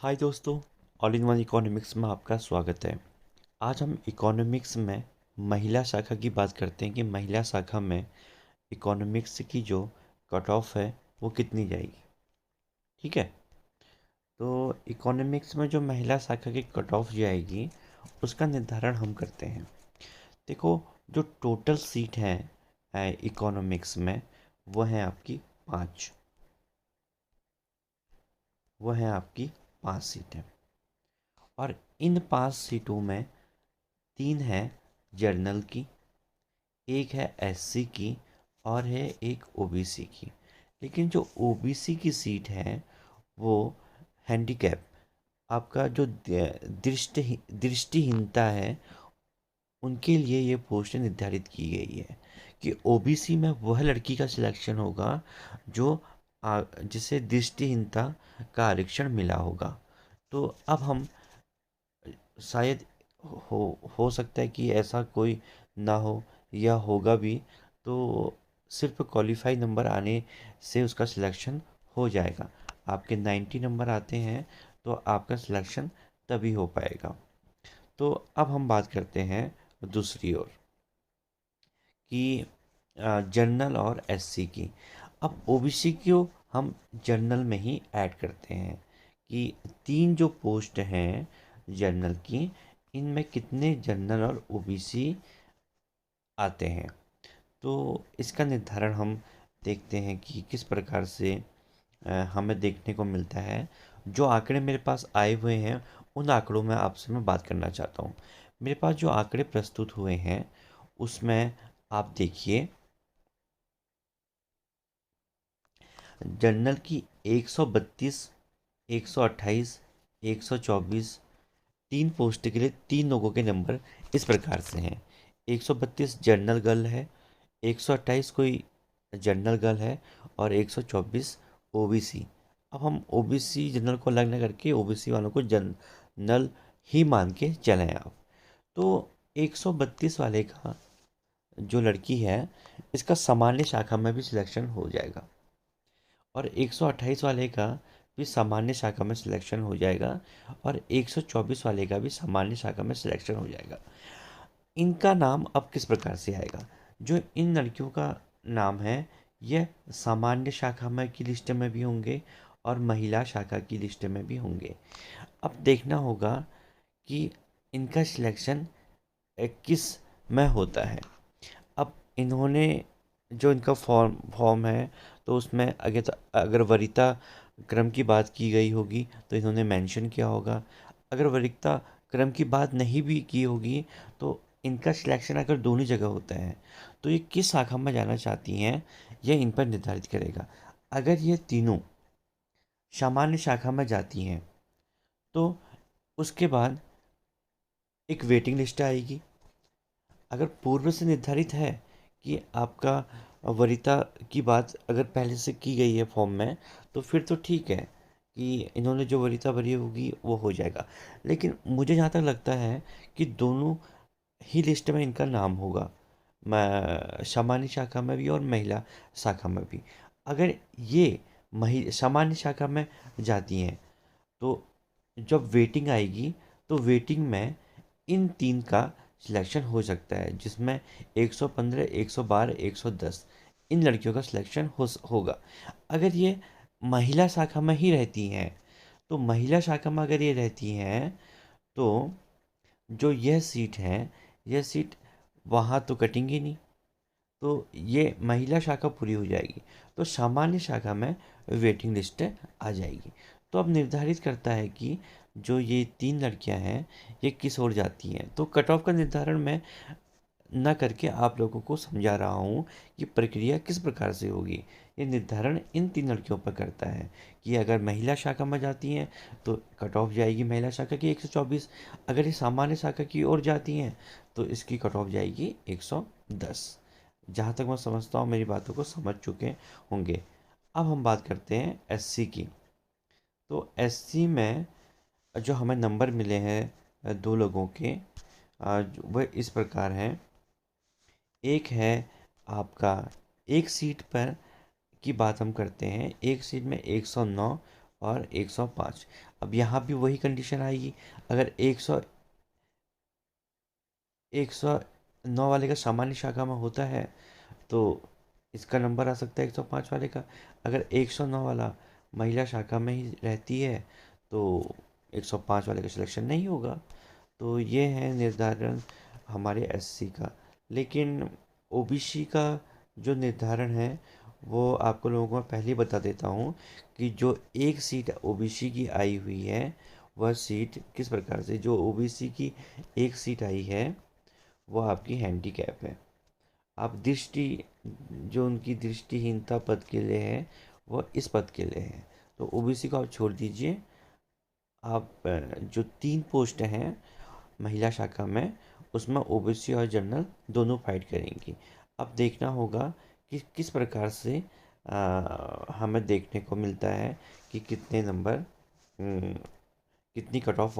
हाय दोस्तों, all in one economics में आपका स्वागत है। आज हम इकोनॉमिक्स में महिला शाखा की बात करते हैं कि महिला शाखा में इकोनॉमिक्स की जो कट ऑफ है वो कितनी जाएगी। ठीक है, तो इकोनॉमिक्स में जो महिला शाखा की कट ऑफ जाएगी उसका निर्धारण हम करते हैं। देखो, जो टोटल सीट है इकोनॉमिक्स में वो है आपकी 5। वो है आपकी 5 सीटें। और इन 5 सीटों में 3 है जर्नल की, एक है एससी की और है एक ओबीसी की। लेकिन जो ओबीसी की सीट है वो हैंडीकैप, आपका जो दृष्टिहीनता है, उनके लिए ये पोस्ट निर्धारित की गई है कि ओबीसी में वह लड़की का सिलेक्शन होगा जो जिसे दृष्टिहीनता का आरक्षण मिला होगा। तो अब हम शायद हो सकता है कि ऐसा कोई ना हो या होगा भी, तो सिर्फ क्वालिफाई नंबर आने से उसका सिलेक्शन हो जाएगा। आपके 90 नंबर आते हैं तो आपका सिलेक्शन तभी हो पाएगा। तो अब हम बात करते हैं दूसरी ओर कि जनरल और एससी की। अब ओबीसी को हम जनरल में ही ऐड करते हैं कि 3 जो पोस्ट हैं जनरल की, इनमें कितने जनरल और ओबीसी आते हैं। तो इसका निर्धारण हम देखते हैं कि किस प्रकार से हमें देखने को मिलता है। जो आंकड़े मेरे पास आए हुए हैं उन आंकड़ों में आपसे मैं बात करना चाहता हूँ। मेरे पास जो आंकड़े प्रस्तुत हुए हैं उसमें आप देखिए, जनरल की 132, 128, 124, 3 पोस्ट के लिए 3 लोगों के नंबर इस प्रकार से हैं। 132 जनरल गर्ल है, 128 कोई जनरल गर्ल है और 124 ओबीसी। अब हम ओबीसी जनरल को अलग न करके ओबीसी वालों को जनरल ही मान के चलें आप। तो 132 वाले का जो लड़की है इसका सामान्य शाखा में भी सिलेक्शन हो जाएगा और 128 वाले का भी सामान्य शाखा में सिलेक्शन हो जाएगा और 124 वाले का भी सामान्य शाखा में सिलेक्शन हो जाएगा। इनका नाम अब किस प्रकार से आएगा? जो इन लड़कियों का नाम है यह सामान्य शाखा में की लिस्ट में भी होंगे और महिला शाखा की लिस्ट में भी होंगे। अब देखना होगा कि इनका सिलेक्शन किस में होता है। अब इन्होंने जो इनका फॉर्म फॉर्म है तो उसमें अगर वरीयता क्रम की बात की गई होगी तो इन्होंने मेंशन किया होगा। अगर वरीयता क्रम की बात नहीं भी की होगी तो इनका सिलेक्शन अगर दोनों जगह होता है तो ये किस शाखा में जाना चाहती हैं यह इन पर निर्धारित करेगा। अगर ये तीनों सामान्य शाखा में जाती हैं तो उसके बाद एक वेटिंग लिस्ट आएगी। अगर पूर्व से निर्धारित है कि आपका वरीयता की बात अगर पहले से की गई है फॉर्म में तो फिर तो ठीक है कि इन्होंने जो वरीयता भरी होगी वो हो जाएगा। लेकिन मुझे जहाँ तक लगता है कि दोनों ही लिस्ट में इनका नाम होगा, सामान्य शाखा में भी और महिला शाखा में भी। अगर ये सामान्य शाखा में जाती हैं तो जब वेटिंग आएगी तो वेटिंग में इन 3 का सिलेक्शन हो सकता है, जिसमें 115, 112, 110 इन लड़कियों का सिलेक्शन होगा। अगर ये महिला शाखा में ही रहती हैं तो महिला शाखा में अगर ये रहती हैं तो जो यह सीट है यह सीट वहाँ तो कटेंगी नहीं, तो ये महिला शाखा पूरी हो जाएगी तो सामान्य शाखा में वेटिंग लिस्ट आ जाएगी। तो अब निर्धारित करता है कि जो ये 3 लड़कियां हैं ये किस ओर जाती हैं। तो कट ऑफ का निर्धारण मैं न करके आप लोगों को समझा रहा हूँ कि प्रक्रिया किस प्रकार से होगी। ये निर्धारण इन 3 लड़कियों पर करता है कि अगर महिला शाखा में जाती हैं तो कट ऑफ जाएगी महिला शाखा की 124। अगर ये सामान्य शाखा की ओर जाती हैं तो इसकी कट ऑफ जाएगी 110। जहाँ तक मैं समझता हूँ मेरी बातों को समझ चुके होंगे। अब हम बात करते हैं एससी की। तो एससी में जो हमें नंबर मिले हैं 2 लोगों के, वह इस प्रकार हैं। एक है आपका, एक सीट पर की बात हम करते हैं, एक सीट में 109 और 105। अब यहाँ भी वही कंडीशन आएगी, अगर 109 वाले का सामान्य शाखा में होता है तो इसका नंबर आ सकता है 105 वाले का। अगर 109 वाला महिला शाखा में ही रहती है तो 105 वाले का सिलेक्शन नहीं होगा। तो ये है निर्धारण हमारे एससी का। लेकिन ओबीसी का जो निर्धारण है वो आपको लोगों को मैं पहले ही बता देता हूँ कि जो एक सीट ओबीसी की आई हुई है वह सीट किस प्रकार से, जो ओबीसी की एक सीट आई है वो आपकी हैंडीकैप है। आप दृष्टि, जो उनकी दृष्टिहीनता पद के लिए है वो इस पद के लिए है। तो ओबीसी को आप छोड़ दीजिए। आप जो 3 पोस्ट हैं महिला शाखा में उसमें ओबीसी और जनरल दोनों फाइट करेंगी। अब देखना होगा कि किस प्रकार से हमें देखने को मिलता है कि कितने नंबर, कितनी कट ऑफ